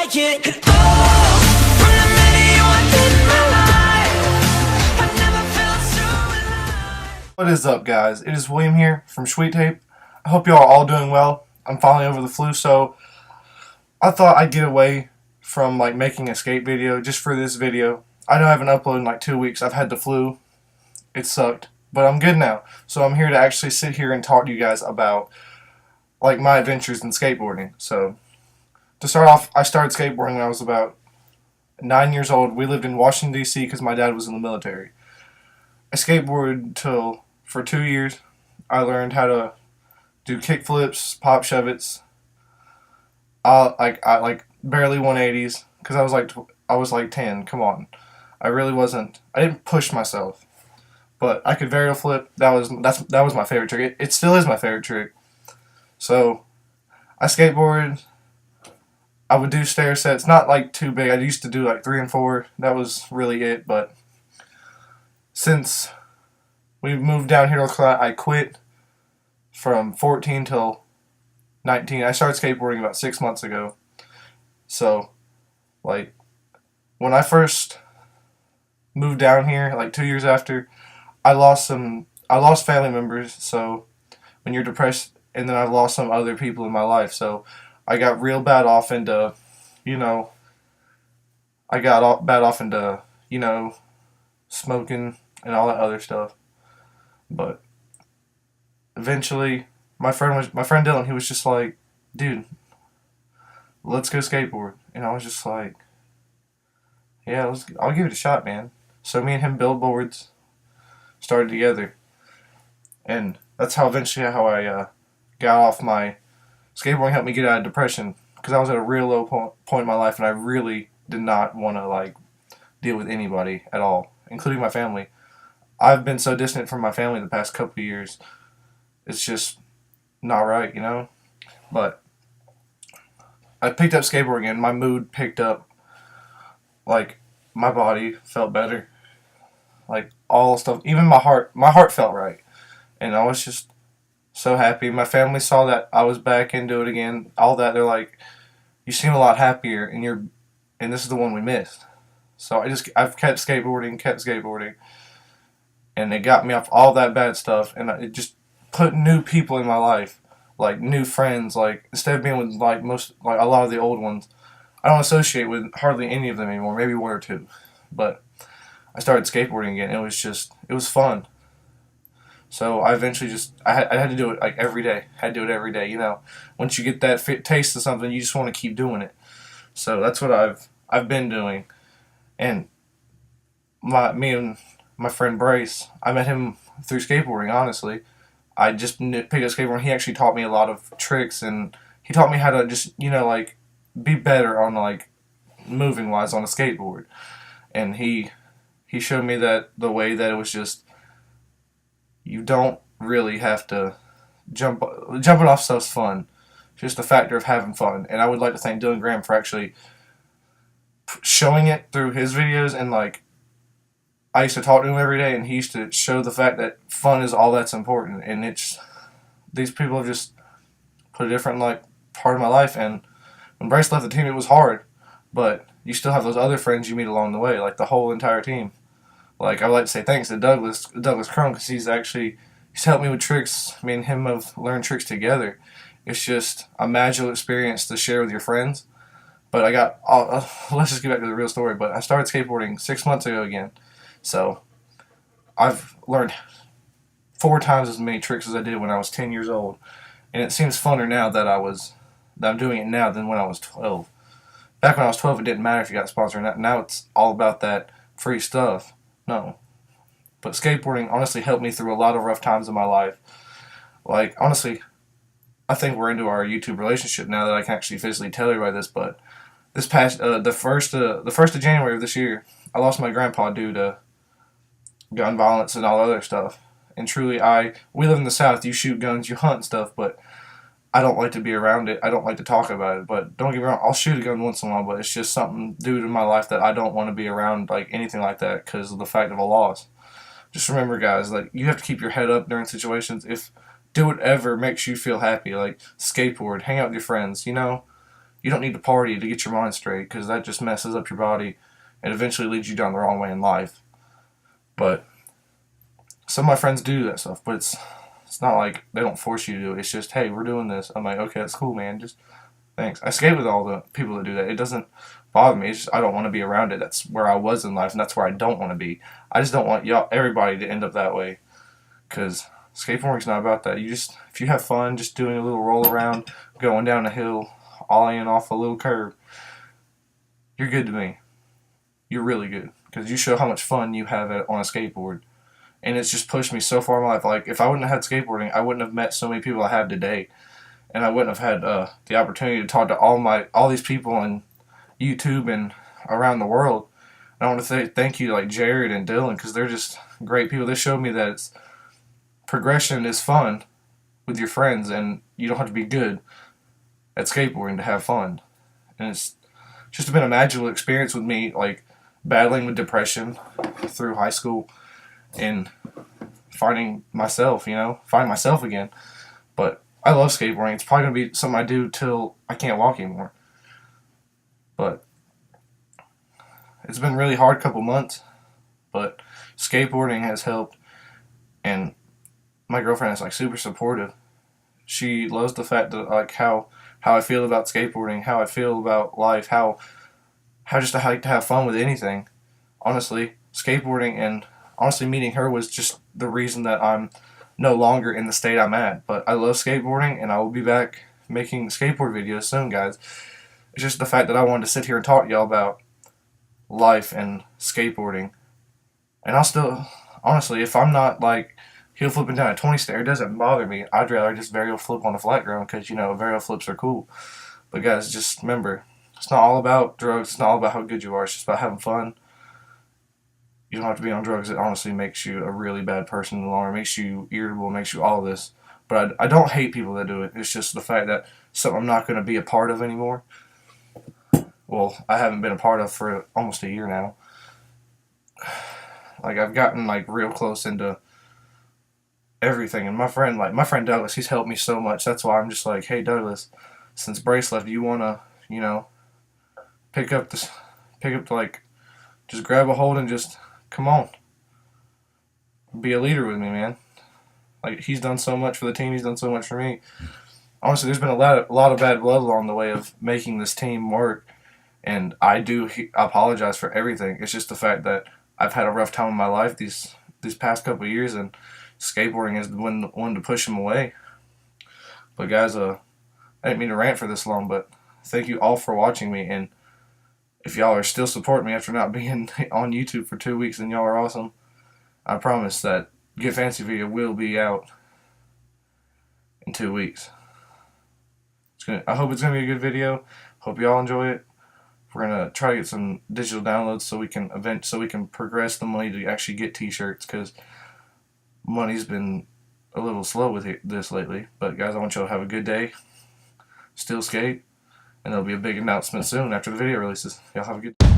like it. 'Cause from the minute you walked in my life, I never felt so alive. What is up, guys? It is William here from Shweet. I hope y'all are all doing well. I'm finally over the flu, so I thought I'd get away from making a skate video just for this video. I know I haven't uploaded in 2 weeks. I've had the flu. It sucked, but I'm good now. So I'm here to actually sit here and talk to you guys about my adventures in skateboarding. So to start off, I started skateboarding when I was about 9 years old. We lived in Washington, D.C. because my dad was in the military. I skateboarded for 2 years. I learned how to do kickflips, pop shove-its. I barely 180s because I was 10. Come on, I really wasn't. I didn't push myself, but I could varial flip. That was my favorite trick. It still is my favorite trick. So I skateboarded. I would do stair sets, not too big. I used to do 3 and 4. That was really it. But since we moved down here to Columbia, I quit from 14 till 19. I started skateboarding about 6 months ago. So, when I first moved down here, 2 years after, I lost family members. So, when you're depressed, and then I lost some other people in my life. So, I got real bad off into, smoking and all that other stuff. But eventually, my friend Dylan, he was just like, dude, let's go skateboard. And I was just like, yeah, I'll give it a shot, man. So me and him build boards, started together. And that's how I got off my skateboarding. Helped me get out of depression because I was at a real low point in my life, and I really did not want to deal with anybody at all, including my family. I've been so distant from my family the past couple of years. It's just not right, But I picked up skateboarding and my mood picked up. My body felt better. All stuff, even my heart felt right. And I was just so happy. My family saw that I was back into it again. All that, they're like, you seem a lot happier, and this is the one we missed. So I've kept skateboarding, and it got me off all that bad stuff, and it just put new people in my life, new friends. Instead of being with a lot of the old ones, I don't associate with hardly any of them anymore. Maybe one or two, but I started skateboarding again. It was fun. So I eventually I had to do it every day. Had to do it every day. Once you get that taste of something, you just want to keep doing it. So that's what I've been doing, and me and my friend Brace, I met him through skateboarding. Honestly, I just picked up skateboarding. He actually taught me a lot of tricks, and he taught me how to just be better on moving wise on a skateboard. And he showed me that the way that it was just, you don't really have to jumping off stuff's fun. Just the factor of having fun. And I would like to thank Dylan Graham for actually showing it through his videos. And I used to talk to him every day, and he used to show the fact that fun is all that's important. And these people have just put a different part of my life. And when Bryce left the team, it was hard, but you still have those other friends you meet along the way, the whole entire team. I would like to say thanks to Douglas Crone, because he's helped me with tricks. Me and him have learned tricks together. It's just a magical experience to share with your friends. But let's just get back to the real story. But I started skateboarding 6 months ago again. So I've learned 4 times as many tricks as I did when I was 10 years old. And it seems funner now that I'm doing it now than when I was 12. Back when I was 12, it didn't matter if you got sponsored or not. Now it's all about that free stuff. No. But skateboarding honestly helped me through a lot of rough times in my life. Honestly, I think we're into our YouTube relationship now that I can actually physically tell everybody this, but this past, the first of January of this year, I lost my grandpa due to gun violence and all other stuff. And truly, we live in the South, you shoot guns, you hunt and stuff, but I don't like to be around it. I don't like to talk about it. But don't get me wrong, I'll shoot a gun once in a while, but it's just something due to my life that I don't want to be around anything like that because of the fact of a loss. Just remember, guys, you have to keep your head up during situations. Do whatever makes you feel happy, skateboard, hang out with your friends, You don't need to party to get your mind straight, because that just messes up your body and eventually leads you down the wrong way in life. But some of my friends do that stuff, but it's not like they don't force you to do it. It's just, hey, we're doing this. I'm like, okay, that's cool, man. Just thanks. I skate with all the people that do that. It doesn't bother me. It's just I don't want to be around it. That's where I was in life, and that's where I don't want to be. I just don't want y'all, everybody, to end up that way, because skateboarding's not about that. You just, if you have fun, just doing a little roll around, going down a hill, ollieing off a little curve, you're good to me. You're really good, because you show how much fun you have on a skateboard. And it's just pushed me so far in my life. Like, if I wouldn't have had skateboarding, I wouldn't have met so many people I have today, and I wouldn't have had the opportunity to talk to all these people on YouTube and around the world. And I want to say thank you to like Jared and Dylan, because they're just great people. They showed me that progression is fun with your friends, and you don't have to be good at skateboarding to have fun. And it's just been a magical experience with me, like battling with depression through high school and finding myself, finding myself again. But I love skateboarding. It's probably going to be something I do till I can't walk anymore. But it's been a really hard couple months, but skateboarding has helped, and my girlfriend is like super supportive. She loves the fact that like how I feel about skateboarding, how I feel about life, how just I like to have fun with anything. Honestly, skateboarding and honestly meeting her was just the reason that I'm no longer in the state I'm at. But I love skateboarding, and I will be back making skateboard videos soon, guys. It's just the fact that I wanted to sit here and talk to y'all about life and skateboarding. And I'll still, honestly, if I'm not like heel flipping down a 20 stair, it doesn't bother me. I'd rather just varial flip on the flat ground, because varial flips are cool. But guys, just remember, it's not all about drugs. It's not all about how good you are. It's just about having fun. You don't have to be on drugs. It honestly makes you a really bad person in the long run. It makes you irritable. It makes you all this. But I don't hate people that do it. It's just the fact that something I'm not going to be a part of anymore. Well, I haven't been a part of for almost a year now. Like, I've gotten like real close into everything. And my friend Douglas, he's helped me so much. That's why I'm just like, hey Douglas, since Brace left, do you want to, pick up like, just grab a hold and just come on, be a leader with me, man. Like, he's done so much for the team. He's done so much for me. Honestly, there's been a lot of bad blood along the way of making this team work, and I apologize for everything. It's just the fact that I've had a rough time in my life these past couple of years, and skateboarding is the one to push him away. But guys, I didn't mean to rant for this long, but thank you all for watching me, and if y'all are still supporting me after not being on YouTube for 2 weeks, then y'all are awesome. I promise that Get Fancy video will be out in 2 weeks. I hope it's going to be a good video. Hope y'all enjoy it. We're going to try to get some digital downloads so we can progress the money to actually get t-shirts, because money's been a little slow with this lately. But guys, I want y'all to have a good day. Still skate. And there'll be a big announcement soon after the video releases. Y'all have a good day.